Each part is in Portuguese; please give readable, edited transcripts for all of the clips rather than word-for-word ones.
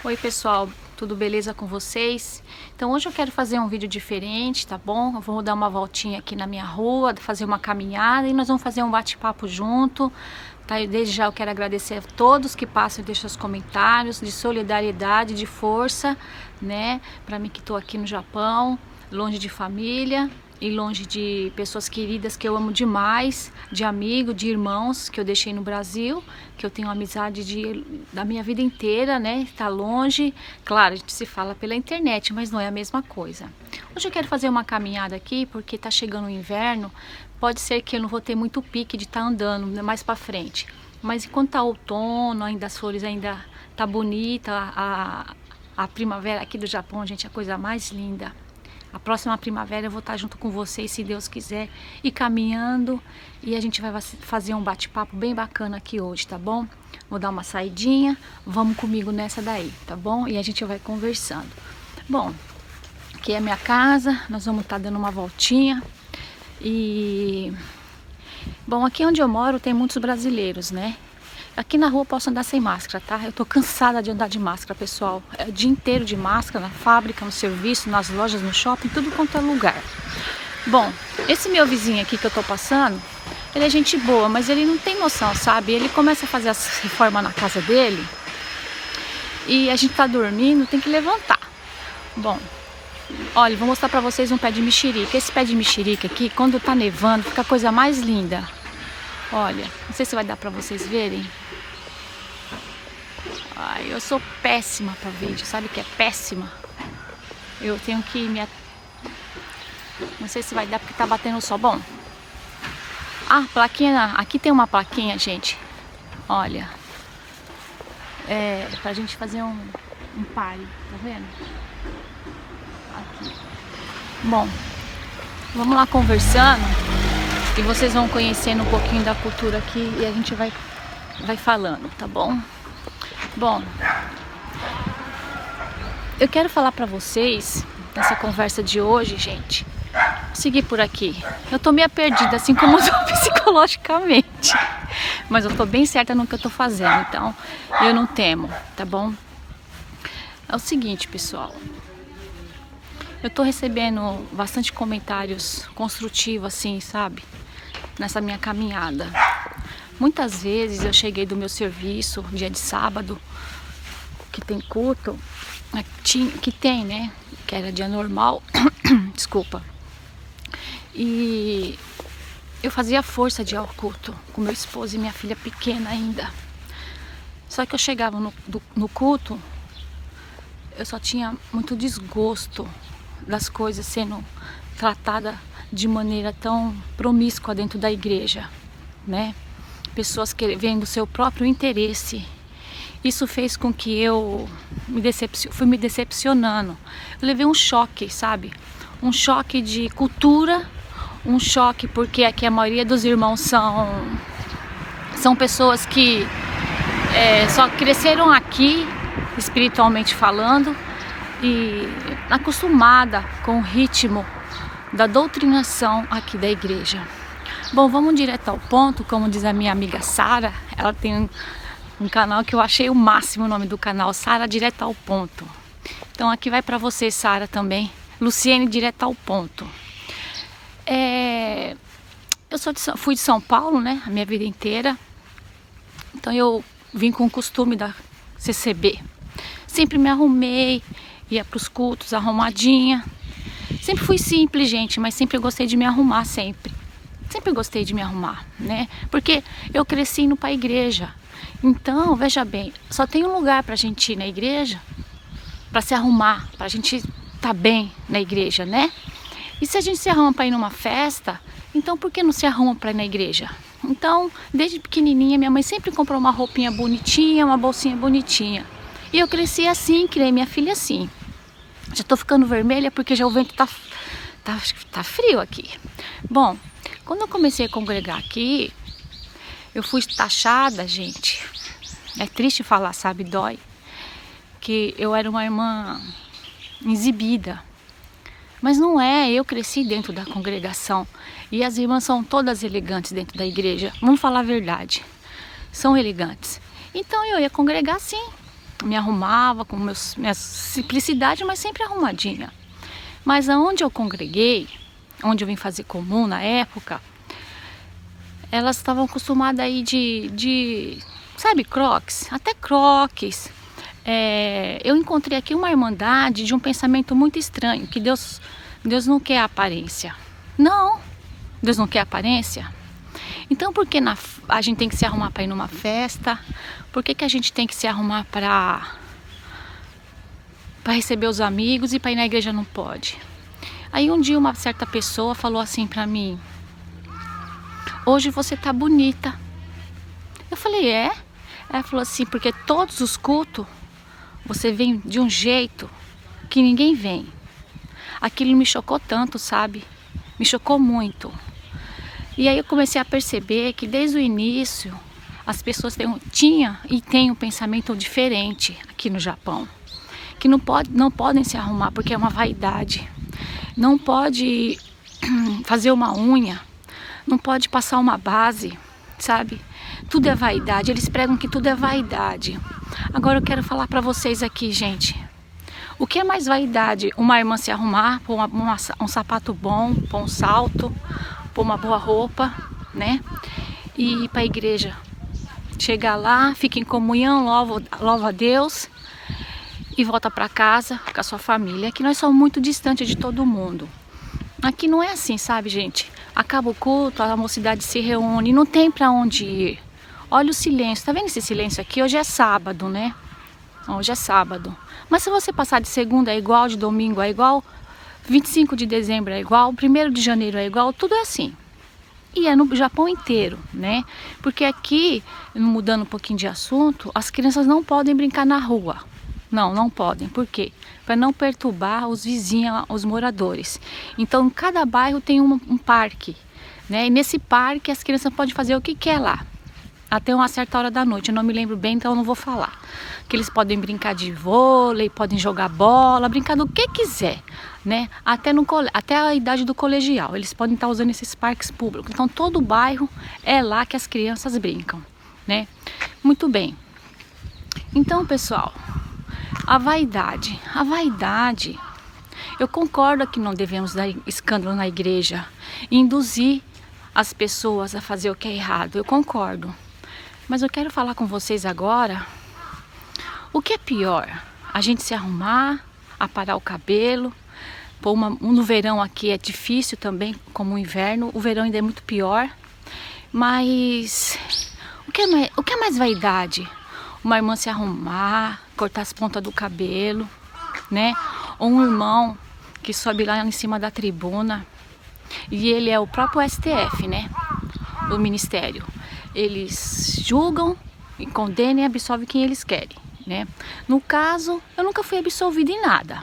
Oi pessoal, tudo beleza com vocês? Então hoje eu quero fazer um vídeo diferente, tá bom? Eu vou dar uma voltinha aqui na minha rua, fazer uma caminhada e nós vamos fazer um bate-papo junto, tá? E desde já eu quero agradecer a todos que passam e deixam os comentários de solidariedade, de força, né? Pra mim que tô aqui no Japão, longe de família e longe de pessoas queridas que eu amo demais, de amigos, de irmãos que eu deixei no Brasil, que eu tenho amizade da minha vida inteira, né? Tá longe, claro, a gente se fala pela internet, mas não é a mesma coisa. Hoje eu quero fazer uma caminhada aqui, porque tá chegando o inverno, pode ser que eu não vou ter muito pique de estar andando mais pra frente, mas enquanto tá outono, ainda as flores ainda tá bonita, a primavera aqui do Japão, gente, é a coisa mais linda. A próxima primavera eu vou estar junto com vocês, se Deus quiser, e caminhando, e a gente vai fazer um bate-papo bem bacana aqui hoje, tá bom? Vou dar uma saidinha, vamos comigo nessa daí, tá bom? E a gente vai conversando. Bom, aqui é a minha casa, nós vamos estar dando uma voltinha, e... Bom, aqui onde eu moro tem muitos brasileiros, né? Aqui na rua eu posso andar sem máscara, tá? Eu tô cansada de andar de máscara, pessoal. É o dia inteiro de máscara, na fábrica, no serviço, nas lojas, no shopping, tudo quanto é lugar. Bom, esse meu vizinho aqui que eu tô passando, ele é gente boa, mas ele não tem noção, sabe? Ele começa a fazer as reformas na casa dele e a gente tá dormindo, tem que levantar. Bom, olha, vou mostrar pra vocês um pé de mexerica. Esse pé de mexerica aqui, quando tá nevando, fica a coisa mais linda. Olha, não sei se vai dar pra vocês verem. Ai, eu sou péssima pra vídeo, sabe que é péssima? Eu tenho que me... Não sei se vai dar porque tá batendo o sol. Bom, plaquinha, aqui tem uma plaquinha, gente. Olha, pra gente fazer um pare, tá vendo? Aqui. Bom, vamos lá conversando e vocês vão conhecendo um pouquinho da cultura aqui e a gente vai falando, tá bom? Bom, eu quero falar pra vocês, nessa conversa de hoje, gente, seguir por aqui. Eu tô meio perdida, assim como eu tô psicologicamente, mas eu tô bem certa no que eu tô fazendo, então eu não temo, tá bom? É o seguinte, pessoal, eu tô recebendo bastante comentários construtivos, assim, sabe? Nessa minha caminhada. Muitas vezes eu cheguei do meu serviço, dia de sábado, que tem culto, que tem, né? Que era dia normal, desculpa. E eu fazia força de ir ao culto com meu esposo e minha filha pequena ainda. Só que eu chegava no culto, eu só tinha muito desgosto das coisas sendo tratadas de maneira tão promíscua dentro da igreja, né? Pessoas vendo o seu próprio interesse. Isso fez com que eu fui me decepcionando. Eu levei um choque, sabe? Um choque de cultura, um choque porque aqui a maioria dos irmãos são pessoas que só cresceram aqui, espiritualmente falando, e acostumada com o ritmo da doutrinação aqui da igreja. Bom, vamos direto ao ponto, como diz a minha amiga Sara. Ela tem um canal que eu achei o máximo, o nome do canal, Sara Direto ao Ponto. Então aqui vai pra você, Sara, também. Luciene Direto ao Ponto. Eu fui de São Paulo, né, a minha vida inteira. Então eu vim com o costume da CCB. Sempre me arrumei, ia pros cultos arrumadinha. Sempre fui simples, gente, mas sempre gostei de me arrumar, sempre. Sempre gostei de me arrumar, né? Porque eu cresci indo pra igreja. Então, veja bem, só tem um lugar pra gente ir na igreja, pra se arrumar, pra gente tá bem na igreja, né? E se a gente se arruma pra ir numa festa, então por que não se arruma pra ir na igreja? Então, desde pequenininha, minha mãe sempre comprou uma roupinha bonitinha, uma bolsinha bonitinha. E eu cresci assim, criei minha filha assim. Já tô ficando vermelha porque já o vento tá frio aqui. Bom, quando eu comecei a congregar aqui, eu fui taxada, gente. É triste falar, sabe, dói. Que eu era uma irmã exibida. Mas não é, eu cresci dentro da congregação. E as irmãs são todas elegantes dentro da igreja. Vamos falar a verdade. São elegantes. Então eu ia congregar sim. me arrumava com minha simplicidade, mas sempre arrumadinha. Mas aonde eu congreguei, onde eu vim fazer comum na época, elas estavam acostumadas aí sabe, crocs, até crocs. Eu encontrei aqui uma irmandade de um pensamento muito estranho, que Deus não quer aparência. Não, Deus não quer aparência. Então por que a gente tem que se arrumar para ir numa festa? Por que a gente tem que se arrumar para receber os amigos e para ir na igreja não pode? Aí um dia uma certa pessoa falou assim para mim: hoje você tá bonita. Eu falei, é? Ela falou assim, porque todos os cultos você vem de um jeito que ninguém vem. Aquilo me chocou tanto, sabe? Me chocou muito. E aí eu comecei a perceber que desde o início as pessoas tinham e têm um pensamento diferente aqui no Japão. Que não podem se arrumar porque é uma vaidade. Não pode fazer uma unha. Não pode passar uma base, sabe? Tudo é vaidade. Eles pregam que tudo é vaidade. Agora eu quero falar pra vocês aqui, gente. O que é mais vaidade? Uma irmã se arrumar, pôr um sapato bom, pôr um salto, pôr uma boa roupa, né? E ir pra igreja. Chegar lá, fica em comunhão, louva a Deus e volta pra casa com a sua família. Aqui nós somos muito distantes de todo mundo. Aqui não é assim, sabe, gente? Acaba o culto, a mocidade se reúne, não tem pra onde ir. Olha o silêncio, tá vendo esse silêncio aqui? Hoje é sábado, né? Hoje é sábado. Mas se você passar de segunda é igual, de domingo é igual, 25 de dezembro é igual, 1º de janeiro é igual, tudo é assim. E é no Japão inteiro, né? Porque aqui, mudando um pouquinho de assunto, as crianças não podem brincar na rua. Não podem. Por quê? Para não perturbar os vizinhos, os moradores. Então, em cada bairro tem um parque, né? E nesse parque as crianças podem fazer o que quer lá. Até uma certa hora da noite, eu não me lembro bem, então eu não vou falar. Que eles podem brincar de vôlei, podem jogar bola, brincar do que quiser, né? Até a idade do colegial, eles podem estar usando esses parques públicos. Então todo o bairro é lá que as crianças brincam, né? Muito bem. Então, pessoal, a vaidade, eu concordo que não devemos dar escândalo na igreja, induzir as pessoas a fazer o que é errado, eu concordo. Mas eu quero falar com vocês agora, o que é pior? A gente se arrumar, aparar o cabelo, no verão aqui é difícil também, como o inverno, o verão ainda é muito pior. Mas o que é mais vaidade? Uma irmã se arrumar, cortar as pontas do cabelo, né? Ou um irmão que sobe lá em cima da tribuna, e ele é o próprio STF, né? O ministério. Eles julgam e condenam e absolvem quem eles querem, né? No caso, eu nunca fui absolvida em nada.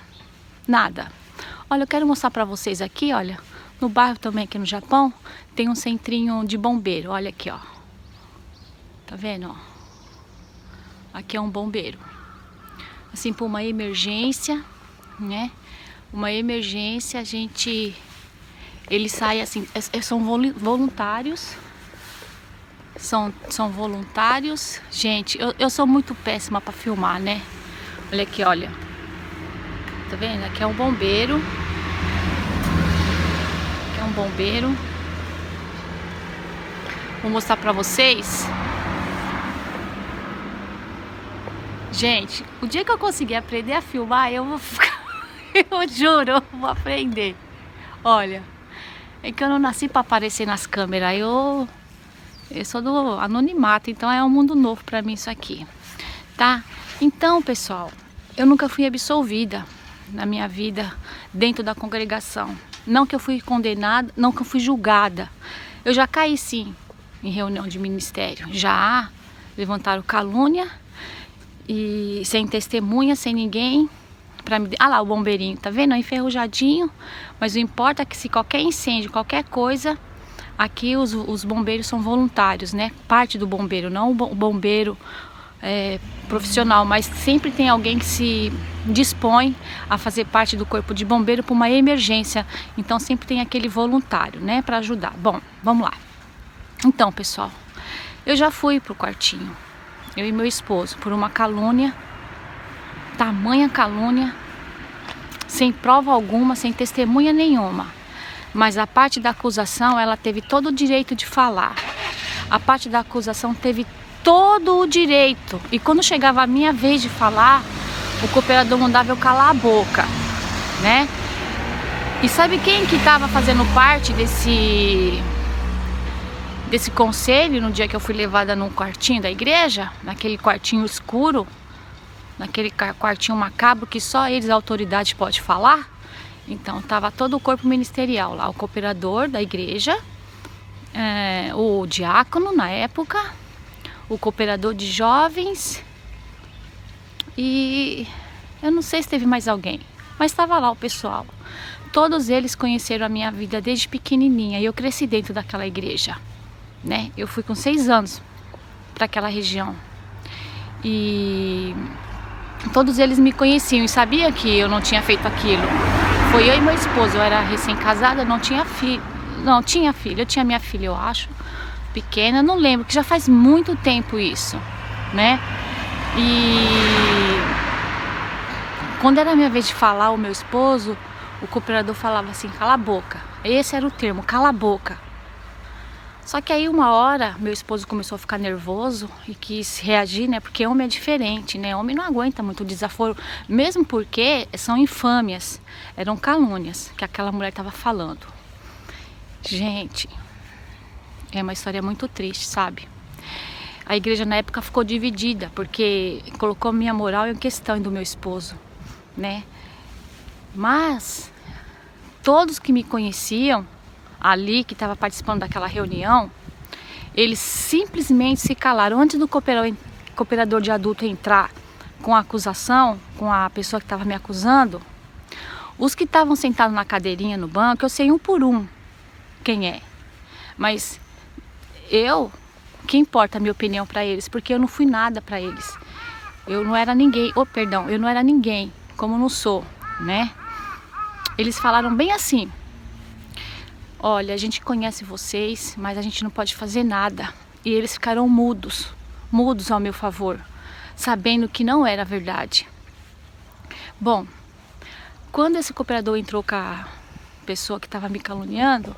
Olha, eu quero mostrar pra vocês aqui, olha, no bairro também aqui no Japão, tem um centrinho de bombeiro, olha aqui, ó. Tá vendo, ó? Aqui é um bombeiro. Assim, por uma emergência, né? Uma emergência, eles saem assim, são voluntários. São voluntários. Gente, eu sou muito péssima para filmar, né? Olha aqui, olha. Tá vendo? Aqui é um bombeiro. Aqui é um bombeiro. Vou mostrar pra vocês. Gente, o dia que eu conseguir aprender a filmar, eu vou ficar... eu juro, eu vou aprender. Olha, é que eu não nasci para aparecer nas câmeras. Eu sou do anonimato, então é um mundo novo para mim isso aqui, tá? Então, pessoal, eu nunca fui absolvida na minha vida dentro da congregação. Não que eu fui condenada, não que eu fui julgada. Eu já caí sim em reunião de ministério. Já levantaram calúnia e sem testemunha, sem ninguém. Ah lá o bombeirinho, tá vendo? É enferrujadinho, mas o importa é que se qualquer incêndio, qualquer coisa, aqui os bombeiros são voluntários, né? Parte do bombeiro, não o bombeiro profissional, mas sempre tem alguém que se dispõe a fazer parte do corpo de bombeiro por uma emergência. Então sempre tem aquele voluntário, né? Para ajudar. Bom, vamos lá. Então, pessoal, eu já fui pro quartinho, eu e meu esposo, por uma calúnia, tamanha calúnia, sem prova alguma, sem testemunha nenhuma. Mas a parte da acusação, ela teve todo o direito de falar. A parte da acusação teve todo o direito. E quando chegava a minha vez de falar, o cooperador mandava eu calar a boca, né? E sabe quem que estava fazendo parte desse conselho no dia que eu fui levada num quartinho da igreja? Naquele quartinho escuro, naquele quartinho macabro que só eles, a autoridade, pode falar? Então estava todo o corpo ministerial lá, o cooperador da igreja, o diácono na época, o cooperador de jovens e eu não sei se teve mais alguém, mas estava lá o pessoal. Todos eles conheceram a minha vida desde pequenininha e eu cresci dentro daquela igreja, né? Eu fui com 6 anos para aquela região e todos eles me conheciam e sabiam que eu não tinha feito aquilo. Foi eu e meu esposo, eu era recém-casada, não tinha filho. Não, tinha filho, eu tinha minha filha, eu acho, pequena, não lembro, que já faz muito tempo isso, né? E quando era a minha vez de falar, o meu esposo, o cooperador falava assim, cala a boca. Esse era o termo, cala a boca. Só que aí uma hora, meu esposo começou a ficar nervoso e quis reagir, né? Porque homem é diferente, né? Homem não aguenta muito desaforo, mesmo porque são infâmias, eram calúnias que aquela mulher estava falando. Gente, é uma história muito triste, sabe? A igreja na época ficou dividida, porque colocou minha moral em questão e do meu esposo, né? Mas todos que me conheciam ali, que estava participando daquela reunião, eles simplesmente se calaram. Antes do cooperador de adulto entrar com a acusação, com a pessoa que estava me acusando, os que estavam sentados na cadeirinha no banco, eu sei um por um quem é. Mas que importa a minha opinião para eles? Porque eu não fui nada para eles. Eu não era ninguém, eu não era ninguém, como não sou, né? Eles falaram bem assim: olha, a gente conhece vocês, mas a gente não pode fazer nada. E eles ficaram mudos ao meu favor, sabendo que não era verdade. Bom, quando esse cooperador entrou com a pessoa que estava me caluniando,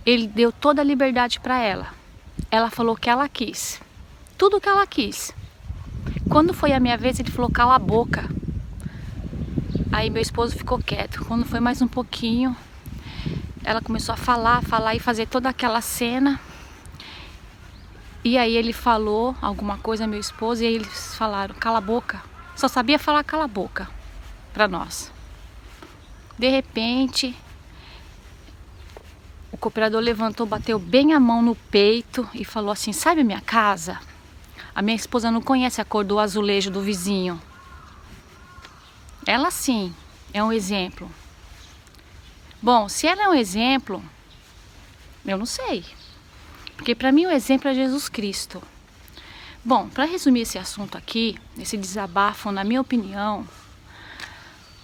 ele deu toda a liberdade para ela. Ela falou o que ela quis, tudo o que ela quis. Quando foi a minha vez, ele falou, cala a boca. Aí meu esposo ficou quieto. Quando foi mais um pouquinho, ela começou a falar e fazer toda aquela cena. E aí ele falou alguma coisa, meu esposo, e aí eles falaram, cala a boca. Só sabia falar cala a boca pra nós. De repente, o cooperador levantou, bateu bem a mão no peito e falou assim, sabe a minha casa? A minha esposa não conhece a cor do azulejo do vizinho. Ela sim, é um exemplo. Bom, se ela é um exemplo, eu não sei. Porque para mim o exemplo é Jesus Cristo. Bom, para resumir esse assunto aqui, esse desabafo, na minha opinião,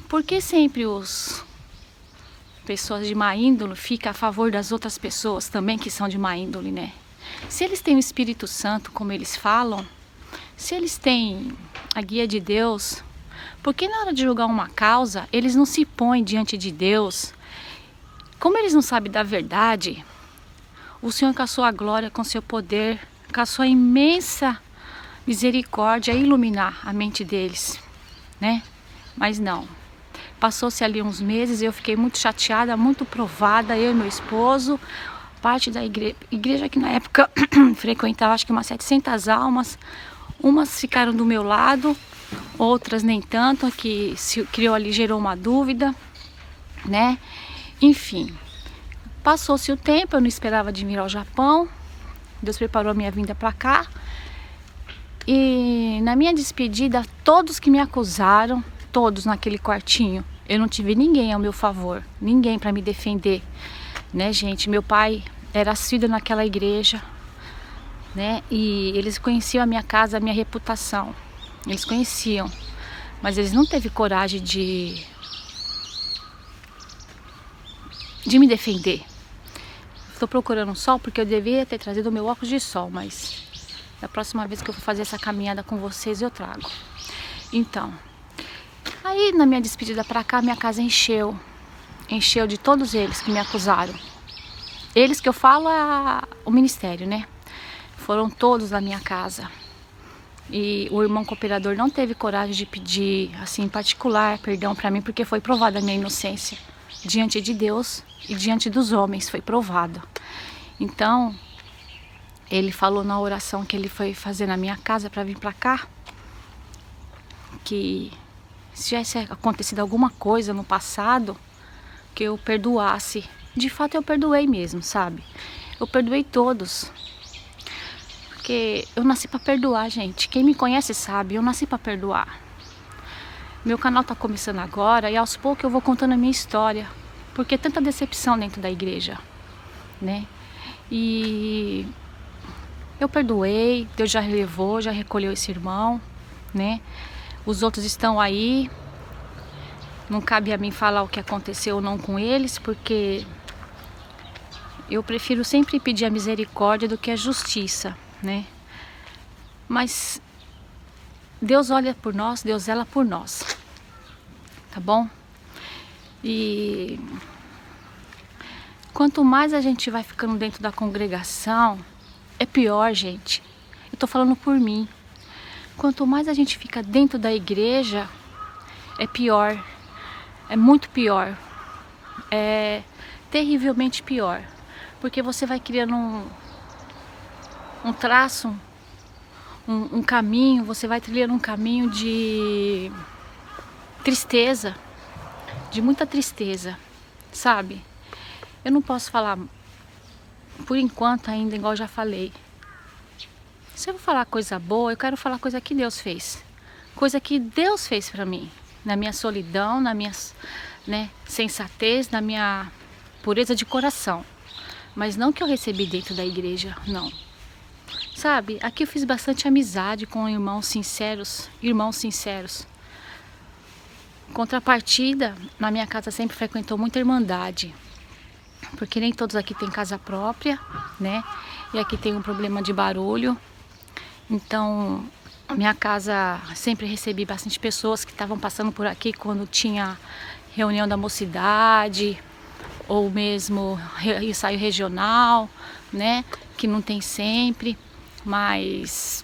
por que sempre os pessoas de má índole ficam a favor das outras pessoas também que são de má índole, né? Se eles têm o Espírito Santo, como eles falam, se eles têm a guia de Deus, por que na hora de julgar uma causa, eles não se põem diante de Deus? Como eles não sabem da verdade, o Senhor com a sua glória, com seu poder, com a sua imensa misericórdia, iluminar a mente deles, né? Mas não. Passou-se ali uns meses, eu fiquei muito chateada, muito provada, eu e meu esposo, parte da igreja que na época frequentava acho que umas 700 almas, umas ficaram do meu lado, outras nem tanto, que se criou ali, gerou uma dúvida, né? Enfim, passou-se o tempo, eu não esperava de vir ao Japão, Deus preparou a minha vinda para cá, e na minha despedida, todos que me acusaram, todos naquele quartinho, eu não tive ninguém ao meu favor, ninguém para me defender, né, gente? Meu pai era assíduo naquela igreja, né? E eles conheciam a minha casa, a minha reputação, eles conheciam, mas eles não teve coragem de me defender. Estou procurando um sol porque eu devia ter trazido o meu óculos de sol, mas da próxima vez que eu for fazer essa caminhada com vocês eu trago. Então, aí na minha despedida pra cá, minha casa encheu. Encheu de todos eles que me acusaram. Eles que eu falo é o ministério, né? Foram todos na minha casa. E o irmão cooperador não teve coragem de pedir, assim, em particular, perdão pra mim, porque foi provada a minha inocência. Diante de Deus e diante dos homens, foi provado. Então, ele falou na oração que ele foi fazer na minha casa pra vir pra cá, que se tivesse acontecido alguma coisa no passado, que eu perdoasse. De fato eu perdoei mesmo, sabe? Eu perdoei todos. Porque eu nasci pra perdoar, gente. Quem me conhece sabe, eu nasci pra perdoar. Meu canal tá começando agora e aos poucos eu vou contando a minha história. Porque tanta decepção dentro da igreja, né? E eu perdoei, Deus já relevou, já recolheu esse irmão, né? Os outros estão aí. Não cabe a mim falar o que aconteceu ou não com eles, porque eu prefiro sempre pedir a misericórdia do que a justiça, né? Mas Deus olha por nós, Deus zela por nós, tá bom? E quanto mais a gente vai ficando dentro da congregação, é pior, gente. Eu tô falando por mim. Quanto mais a gente fica dentro da igreja, é pior. É muito pior. É terrivelmente pior. Porque você vai criando um traço, um caminho, você vai trilhando um caminho de tristeza, de muita tristeza, sabe? Eu não posso falar, por enquanto ainda, igual eu já falei. Se eu vou falar coisa boa, eu quero falar coisa que Deus fez. Coisa que Deus fez pra mim. Na minha solidão, na minha, né, sensatez, na minha pureza de coração. Mas não que eu recebi dentro da igreja, não. Sabe, aqui eu fiz bastante amizade com irmãos sinceros. Contrapartida, na minha casa sempre frequentou muita irmandade. Porque nem todos aqui têm casa própria, né? E aqui tem um problema de barulho. Então, minha casa sempre recebi bastante pessoas que estavam passando por aqui quando tinha reunião da mocidade, ou mesmo ensaio regional, né? Que não tem sempre, mas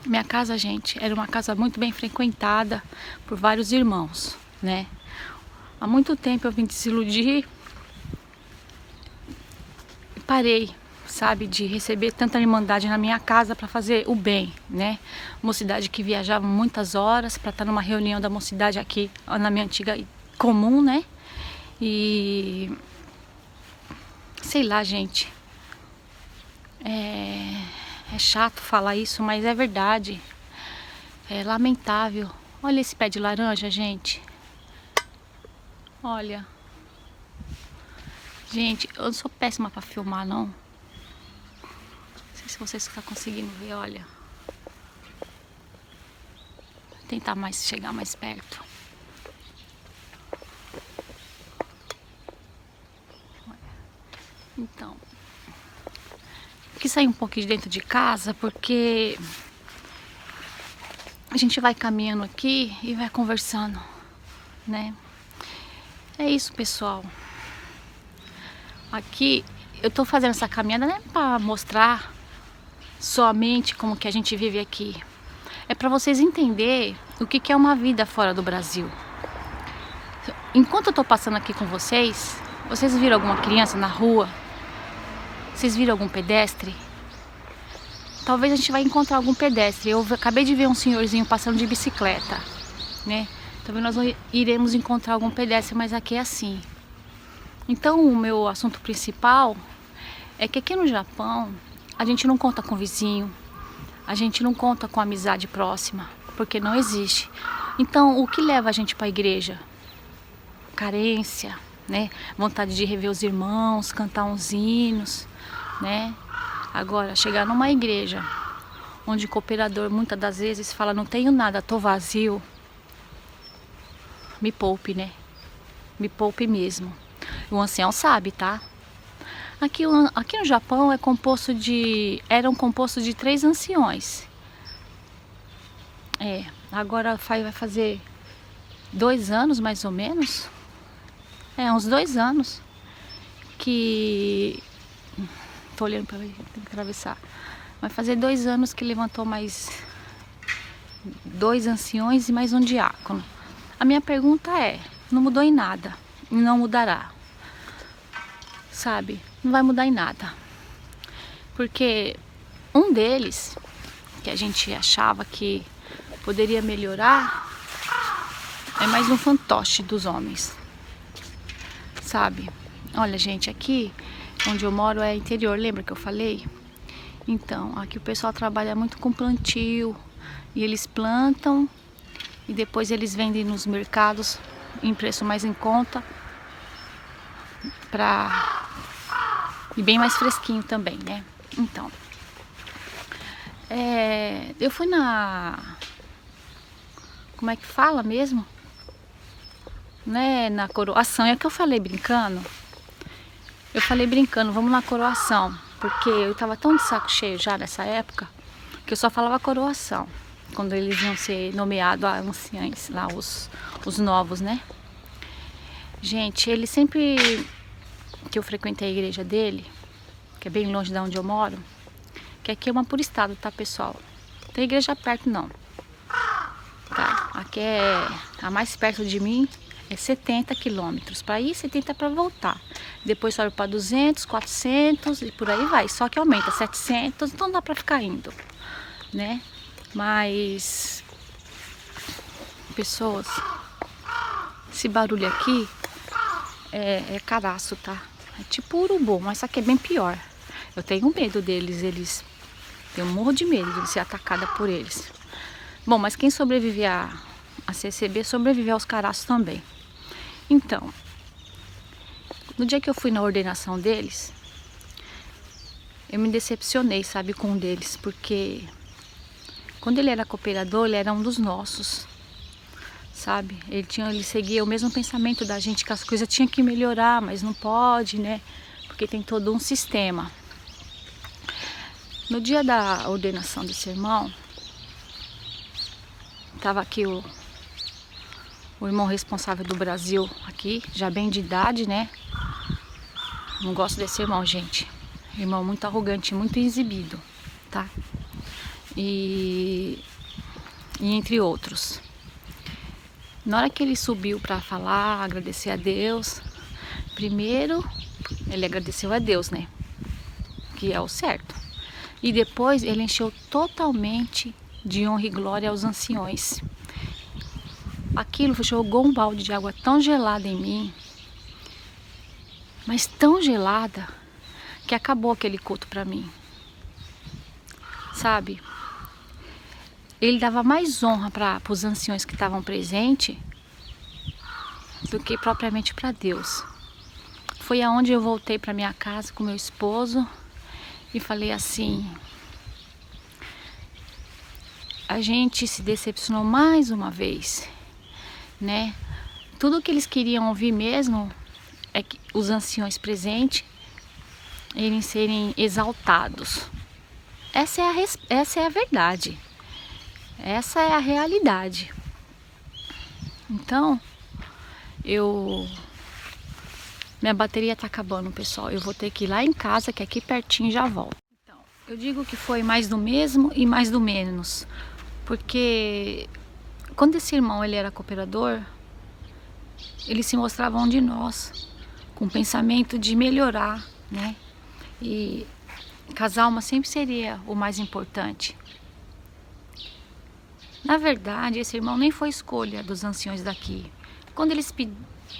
minha casa, gente, era uma casa muito bem frequentada por vários irmãos, né? Há muito tempo eu vim desiludir e parei, sabe, de receber tanta irmandade na minha casa para fazer o bem, né? Mocidade que viajava muitas horas para estar numa reunião da mocidade aqui na minha antiga comum, né? E sei lá, gente, é chato falar isso, mas é verdade. É lamentável. Olha esse pé de laranja, gente. Olha. Gente, eu não sou péssima para filmar, não. Não sei se vocês estão conseguindo ver, olha. Vou tentar chegar mais perto. Então, quis sair um pouquinho de dentro de casa porque a gente vai caminhando aqui e vai conversando, né? É isso, pessoal. Aqui eu tô fazendo essa caminhada não é para mostrar somente como que a gente vive aqui. É para vocês entenderem o que é uma vida fora do Brasil. Enquanto eu tô passando aqui com vocês viram alguma criança na rua? Vocês viram algum pedestre? Talvez a gente vai encontrar algum pedestre. Eu acabei de ver um senhorzinho passando de bicicleta, né? Talvez nós iremos encontrar algum pedestre, mas aqui é assim. Então o meu assunto principal é que aqui no Japão a gente não conta com vizinho, a gente não conta com amizade próxima, porque não existe. Então o que leva a gente para a igreja? Carência, né? Vontade de rever os irmãos, cantar uns hinos, né? Agora, chegar numa igreja onde o cooperador muitas das vezes fala: não tenho nada, tô vazio, me poupe, né? Me poupe mesmo. O ancião sabe, tá? Aqui no Japão eram compostos de 3 anciões. Agora vai fazer 2 anos mais ou menos. Uns 2 anos que... Tô olhando pra ver, tem que atravessar. Vai fazer 2 anos que levantou mais 2 anciões e mais um diácono. A minha pergunta é, não mudou em nada e não mudará, sabe? Não vai mudar em nada, porque um deles, que a gente achava que poderia melhorar, é mais um fantoche dos homens, sabe? Olha, gente, aqui onde eu moro é interior, lembra que eu falei? Então, aqui o pessoal trabalha muito com plantio, e eles plantam e depois eles vendem nos mercados em preço mais em conta, e bem mais fresquinho também, né? Então, eu fui como é que fala mesmo? Né? Na coroação, é que eu falei brincando. Eu falei brincando, vamos na coroação, porque eu tava tão de saco cheio já nessa época, que eu só falava coroação, quando eles iam ser nomeados a anciães, lá os novos, né? Gente, ele sempre que eu frequentei a igreja dele, que é bem longe de onde eu moro, que aqui é uma por estado, tá, pessoal? Não tem igreja perto não, tá? Aqui a mais perto de mim é 70 quilômetros para ir, 70 para voltar. Depois sobe para 200, 400 e por aí vai. Só que aumenta 700, então dá para ficar indo, né? Mas, pessoas, esse barulho aqui é caraço, tá? É tipo urubu, mas só que é bem pior. Eu tenho medo deles, eu morro de medo de ser atacada por eles. Bom, mas quem sobreviver a CCB, sobreviver aos caraços também. Então, no dia que eu fui na ordenação deles, eu me decepcionei, sabe, com um deles, porque quando ele era cooperador, ele era um dos nossos, sabe? Ele seguia o mesmo pensamento da gente, que as coisas tinham que melhorar, mas não pode, né? Porque tem todo um sistema. No dia da ordenação desse irmão, tava aqui o irmão responsável do Brasil aqui, já bem de idade, né? Não gosto desse irmão, gente. Irmão muito arrogante, muito exibido, tá? E entre outros. Na hora que ele subiu para falar, agradecer a Deus, primeiro ele agradeceu a Deus, né? Que é o certo. E depois ele encheu totalmente de honra e glória aos anciões. Aquilo jogou um balde de água tão gelada em mim, mas tão gelada, que acabou aquele culto para mim, sabe? Ele dava mais honra para os anciões que estavam presentes do que propriamente para Deus. Foi aonde eu voltei para minha casa com meu esposo e falei assim: a gente se decepcionou mais uma vez, né? Tudo que eles queriam ouvir mesmo é que os anciões presentes irem serem exaltados. Essa é a verdade. Essa é a realidade. Então, minha bateria tá acabando, pessoal. Eu vou ter que ir lá em casa, que é aqui pertinho, já volto. Então, eu digo que foi mais do mesmo e mais do menos, porque quando esse irmão ele era cooperador, ele se mostrava um de nós, com o pensamento de melhorar, né? E casar alma sempre seria o mais importante. Na verdade, esse irmão nem foi escolha dos anciões daqui. Quando eles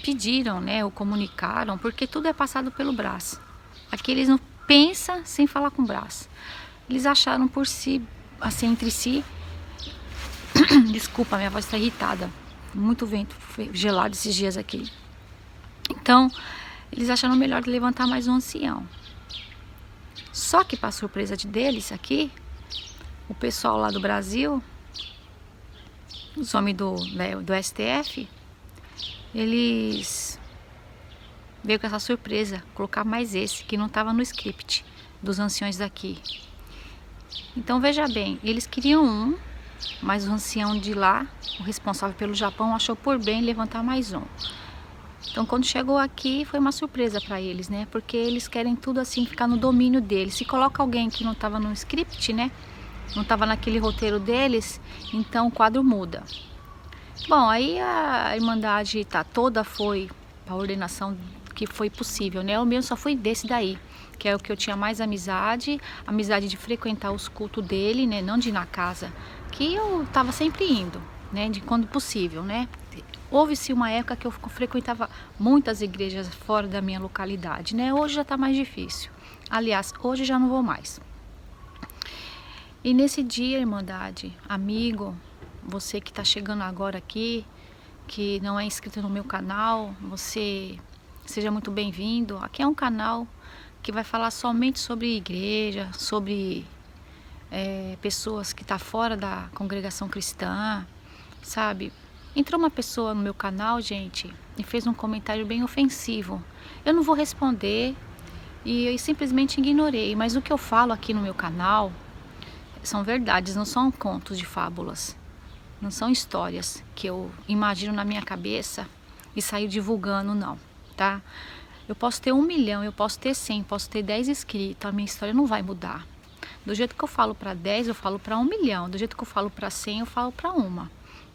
pediram, né, ou comunicaram, porque tudo é passado pelo braço. Aqui eles não pensam sem falar com o braço. Eles acharam por si, assim, entre si... Desculpa, minha voz está irritada. Muito vento gelado esses dias aqui. Então, eles acharam melhor levantar mais um ancião. Só que, para surpresa deles aqui, o pessoal lá do Brasil, os homens do STF, eles veio com essa surpresa, colocar mais esse, que não estava no script dos anciões daqui. Então, veja bem, eles queriam um, mas o ancião de lá, o responsável pelo Japão, achou por bem levantar mais um. Então quando chegou aqui foi uma surpresa para eles, né? Porque eles querem tudo assim, ficar no domínio deles. Se coloca alguém que não estava no script, né? Não estava naquele roteiro deles, então o quadro muda. Bom, aí a Irmandade toda foi para a ordenação que foi possível, né? Eu mesmo só fui desse daí, que é o que eu tinha mais amizade de frequentar os cultos dele, né? Não de ir na casa, que eu estava sempre indo, né? De quando possível, né? Houve-se uma época que eu frequentava muitas igrejas fora da minha localidade, né? Hoje já está mais difícil. Aliás, hoje já não vou mais. E nesse dia, Irmandade, amigo, você que está chegando agora aqui, que não é inscrito no meu canal, você seja muito bem-vindo. Aqui é um canal que vai falar somente sobre igreja, sobre pessoas que estão fora da congregação cristã, sabe? Entrou uma pessoa no meu canal, gente, e fez um comentário bem ofensivo. Eu não vou responder e eu simplesmente ignorei, mas o que eu falo aqui no meu canal são verdades, não são contos de fábulas. Não são histórias que eu imagino na minha cabeça e saio divulgando, não, tá? Eu posso ter 1 milhão, eu posso ter 100, posso ter 10 inscritos, a minha história não vai mudar. Do jeito que eu falo para 10, eu falo para 1 milhão. Do jeito que eu falo para 100, eu falo para uma,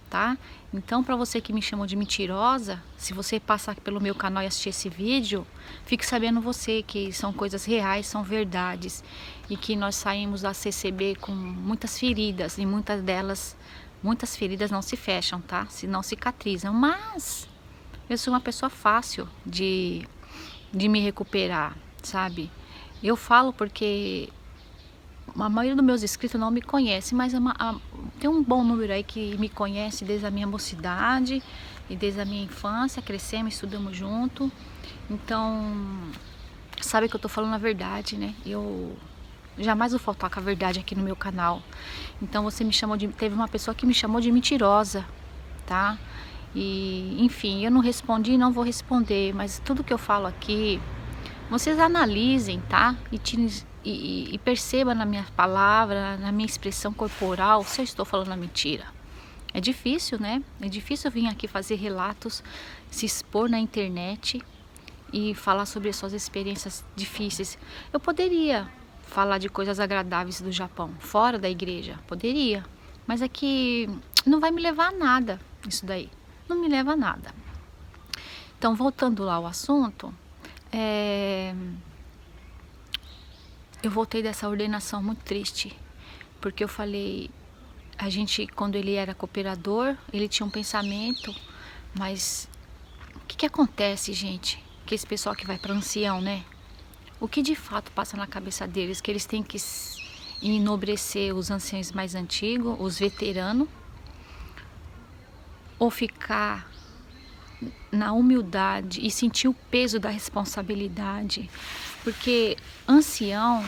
tá? Então, para você que me chamou de mentirosa, se você passar pelo meu canal e assistir esse vídeo, fique sabendo você que são coisas reais, são verdades. E que nós saímos da CCB com muitas feridas, e muitas feridas não se fecham, tá? Se não cicatrizam, mas eu sou uma pessoa fácil de me recuperar, sabe? Eu falo porque a maioria dos meus inscritos não me conhece, mas tem um bom número aí que me conhece desde a minha mocidade e desde a minha infância, crescemos, estudamos junto, então sabe que eu tô falando a verdade, né? Eu jamais vou faltar com a verdade aqui no meu canal. Então você me chamou teve uma pessoa que me chamou de mentirosa, tá? E enfim, eu não respondi e não vou responder, mas tudo que eu falo aqui, vocês analisem, tá? E perceba na minha palavra, na minha expressão corporal, se eu estou falando a mentira. É difícil, né? É difícil vir aqui fazer relatos, se expor na internet e falar sobre as suas experiências difíceis. Eu poderia falar de coisas agradáveis do Japão, fora da igreja, poderia, mas é que não vai me levar a nada isso daí, não me leva a nada. Então, voltando lá ao assunto, eu voltei dessa ordenação muito triste, porque eu falei, a gente, quando ele era cooperador, ele tinha um pensamento, mas o que acontece, gente, que esse pessoal que vai para ancião, né? O que de fato passa na cabeça deles? Que eles têm que enobrecer os anciãos mais antigos, os veteranos, ou ficar na humildade e sentir o peso da responsabilidade? Porque ancião,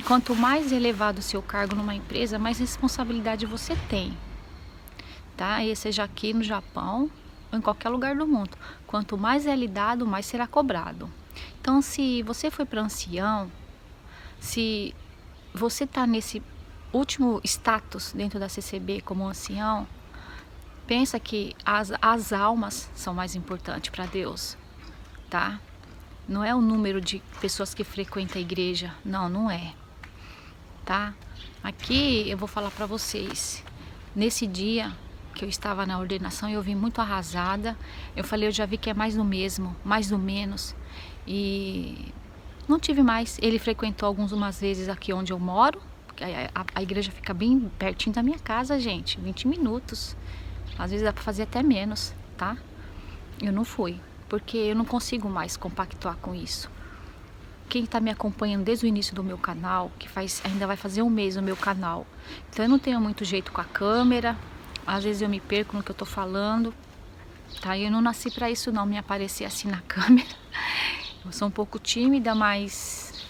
quanto mais elevado o seu cargo numa empresa, mais responsabilidade você tem, tá? E seja aqui no Japão ou em qualquer lugar do mundo. Quanto mais é lhe dado, mais será cobrado. Então, se você foi para ancião, se você está nesse último status dentro da CCB como ancião, pensa que as almas são mais importantes para Deus, tá? Não é o número de pessoas que frequentam a igreja, não é, tá? Aqui eu vou falar para vocês, nesse dia que eu estava na ordenação, eu vim muito arrasada, eu falei, eu já vi que é mais do mesmo, mais do menos, e não tive mais. Ele frequentou algumas vezes aqui onde eu moro, porque a igreja fica bem pertinho da minha casa, gente, 20 minutos, às vezes dá para fazer até menos, tá? Eu não fui, porque eu não consigo mais compactuar com isso. Quem está me acompanhando desde o início do meu canal, que ainda vai fazer 1 mês o meu canal, então eu não tenho muito jeito com a câmera, às vezes eu me perco no que eu tô falando, tá? Eu não nasci para isso não, me aparecer assim na câmera. Eu sou um pouco tímida, mas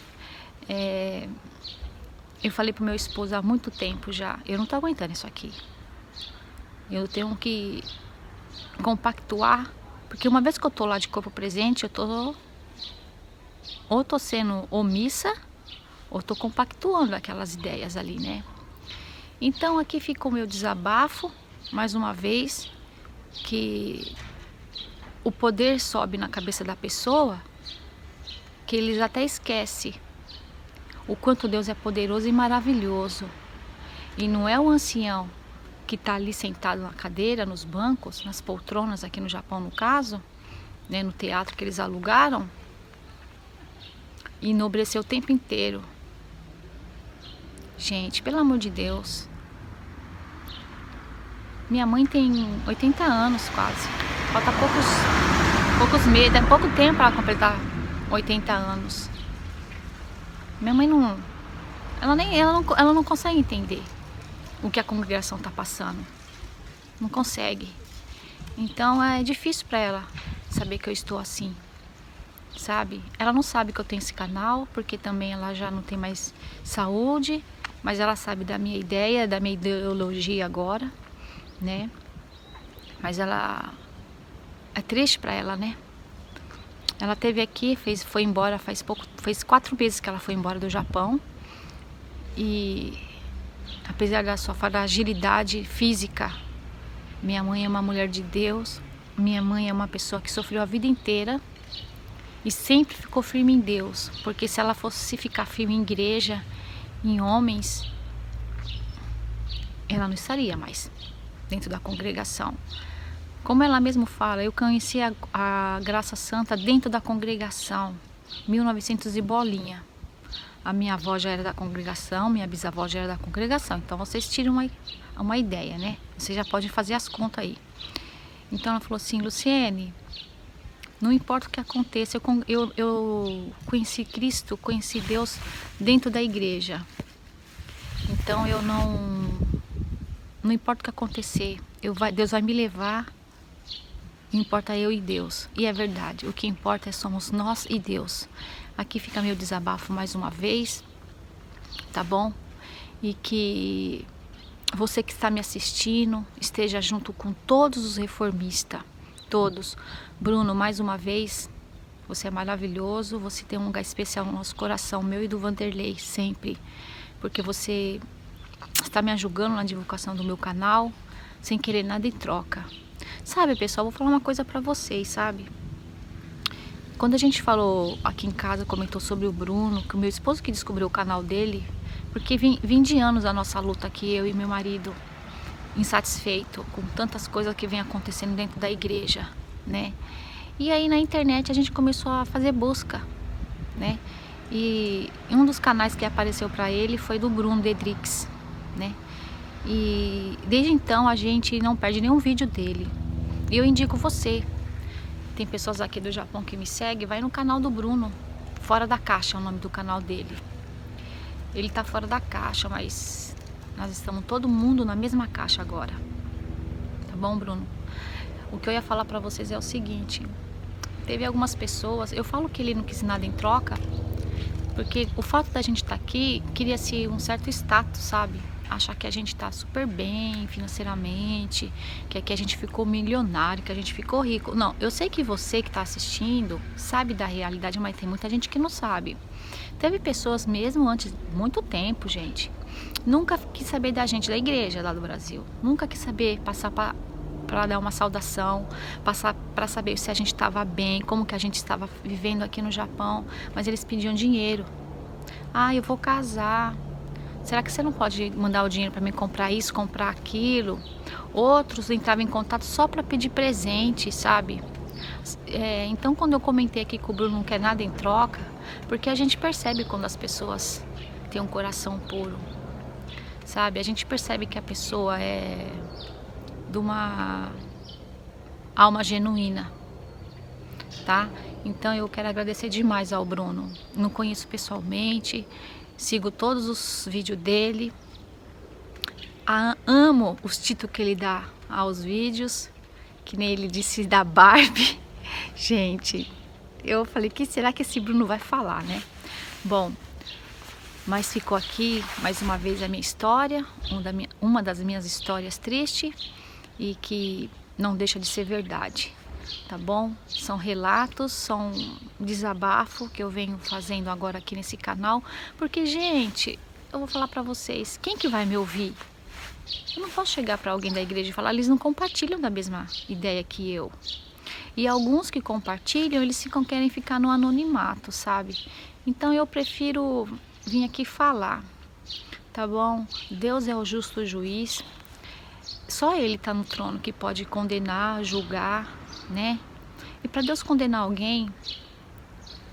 eu falei pro meu esposo há muito tempo já, eu não tô aguentando isso aqui. Eu tenho que compactuar, porque uma vez que eu tô lá de corpo presente, ou tô sendo omissa, ou tô compactuando aquelas ideias ali, né? Então aqui ficou o meu desabafo, mais uma vez, que o poder sobe na cabeça da pessoa, que eles até esquecem o quanto Deus é poderoso e maravilhoso. E não é o ancião que está ali sentado na cadeira, nos bancos, nas poltronas aqui no Japão no caso, né, no teatro que eles alugaram, e enobreceu o tempo inteiro. Gente, pelo amor de Deus. Minha mãe tem 80 anos quase. Falta poucos meses, é pouco tempo para ela completar 80 anos. Minha mãe ela não consegue entender o que a congregação está passando. Não consegue. Então é difícil para ela saber que eu estou assim, sabe? Ela não sabe que eu tenho esse canal, porque também ela já não tem mais saúde, mas ela sabe da minha ideia, da minha ideologia agora, né? Mas ela é triste para ela, né? Ela teve aqui, foi embora faz 4 meses que ela foi embora do Japão. E apesar da sua fragilidade física, minha mãe é uma mulher de Deus. Minha mãe é uma pessoa que sofreu a vida inteira e sempre ficou firme em Deus, porque se ela fosse ficar firme em igreja, em homens, ela não estaria mais dentro da congregação. Como ela mesma fala, eu conheci a Graça Santa dentro da congregação, 1900 e bolinha. A minha avó já era da congregação, minha bisavó já era da congregação. Então vocês tiram uma ideia, né? Vocês já podem fazer as contas aí. Então ela falou assim: Luciene, não importa o que aconteça, eu conheci Cristo, conheci Deus dentro da igreja. Então eu não importa o que acontecer, Deus vai me levar. Não importa eu e Deus. E é verdade, o que importa somos nós e Deus. Aqui fica meu desabafo mais uma vez, tá bom? E que você que está me assistindo esteja junto com todos os reformistas, todos. Bruno, mais uma vez, você é maravilhoso, você tem um lugar especial no nosso coração, meu e do Vanderlei, sempre. Porque você está me ajudando na divulgação do meu canal, sem querer nada em troca. Sabe, pessoal, vou falar uma coisa pra vocês, sabe? Quando a gente falou aqui em casa, comentou sobre o Bruno, que o meu esposo que descobriu o canal dele, porque vim de anos a nossa luta aqui, eu e meu marido, insatisfeito com tantas coisas que vem acontecendo dentro da igreja, né? E aí na internet a gente começou a fazer busca, né? E um dos canais que apareceu pra ele foi do Bruno Dedrix, né? E desde então a gente não perde nenhum vídeo dele. E eu indico você, tem pessoas aqui do Japão que me seguem, vai no canal do Bruno, Fora da Caixa é o nome do canal dele. Ele tá fora da caixa, mas nós estamos todo mundo na mesma caixa agora. Tá bom, Bruno? O que eu ia falar pra vocês é o seguinte: teve algumas pessoas, eu falo que ele não quis nada em troca, porque o fato da gente estar aqui cria-se um certo status, sabe? Achar que a gente tá super bem financeiramente, que aqui a gente ficou milionário, que a gente ficou rico. Não, eu sei que você que tá assistindo sabe da realidade, mas tem muita gente que não sabe. Teve pessoas mesmo antes, muito tempo, gente, nunca quis saber da gente, da igreja lá do Brasil. Nunca quis saber, passar para dar uma saudação, passar para saber se a gente estava bem, como que a gente estava vivendo aqui no Japão. Mas eles pediam dinheiro. Ah, eu vou casar. Será que você não pode mandar o dinheiro para mim comprar isso, comprar aquilo? Outros entravam em contato só para pedir presente, sabe? Então quando eu comentei aqui que o Bruno não quer nada em troca, porque a gente percebe quando as pessoas têm um coração puro, sabe? A gente percebe que a pessoa é de uma alma genuína, tá? Então eu quero agradecer demais ao Bruno. Não conheço pessoalmente, sigo todos os vídeos dele, amo os títulos que ele dá aos vídeos, que nem ele disse da Barbie. Gente, eu falei, que será que esse Bruno vai falar, né? Bom, mas ficou aqui mais uma vez a minha história, uma das minhas histórias tristes e que não deixa de ser verdade, tá bom? São relatos, são desabafo que eu venho fazendo agora aqui nesse canal, porque, gente, eu vou falar pra vocês, quem que vai me ouvir? Eu não posso chegar para alguém da igreja e falar, eles não compartilham da mesma ideia que eu. E alguns que compartilham, eles querem ficar no anonimato, sabe? Então eu prefiro vir aqui falar, tá bom? Deus é o justo juiz. Só Ele está no trono que pode condenar, julgar, né? E para Deus condenar alguém,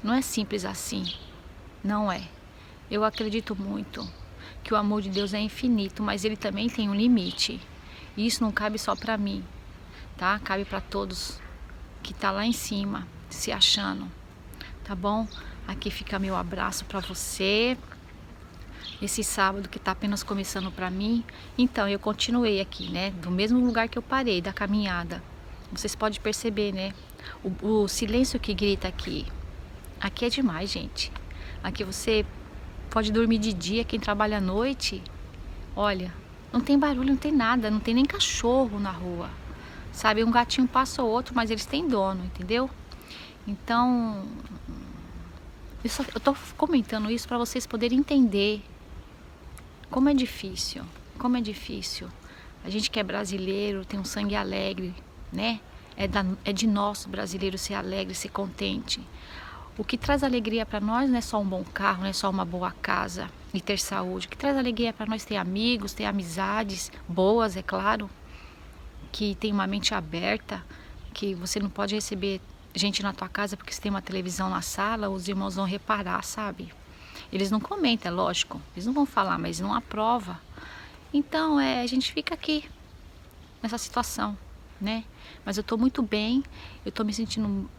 não é simples assim, não é. Eu acredito muito que o amor de Deus é infinito, mas Ele também tem um limite. E isso não cabe só para mim, tá? Cabe para todos que tá lá em cima, se achando, tá bom? Aqui fica meu abraço para você. Esse sábado que tá apenas começando para mim. Então, eu continuei aqui, né? Do mesmo lugar que eu parei, da caminhada. Vocês podem perceber, né? O silêncio que grita aqui. Aqui é demais, gente. Aqui você pode dormir de dia, quem trabalha à noite. Olha, não tem barulho, não tem nada, não tem nem cachorro na rua. Sabe, um gatinho passa ou outro, mas eles têm dono, entendeu? Então, eu tô comentando isso para vocês poderem entender como é difícil, como é difícil. A gente que é brasileiro, tem um sangue alegre, né? É de nosso brasileiro ser alegre, ser contente. O que traz alegria para nós não é só um bom carro, não é só uma boa casa e ter saúde. O que traz alegria para nós é ter amigos, ter amizades boas, é claro. Que tem uma mente aberta, que você não pode receber gente na tua casa porque você tem uma televisão na sala, os irmãos vão reparar, sabe? Eles não comentam, é lógico, eles não vão falar, mas não aprova. Então, a gente fica aqui, nessa situação, né? Mas eu tô muito bem, eu tô me sentindo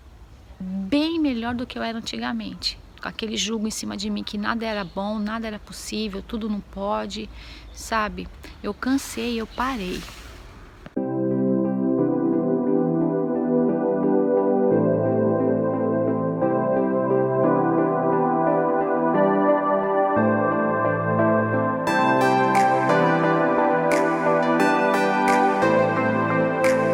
bem melhor do que eu era antigamente. Com aquele jugo em cima de mim que nada era bom, nada era possível, tudo não pode, sabe? Eu cansei, eu parei.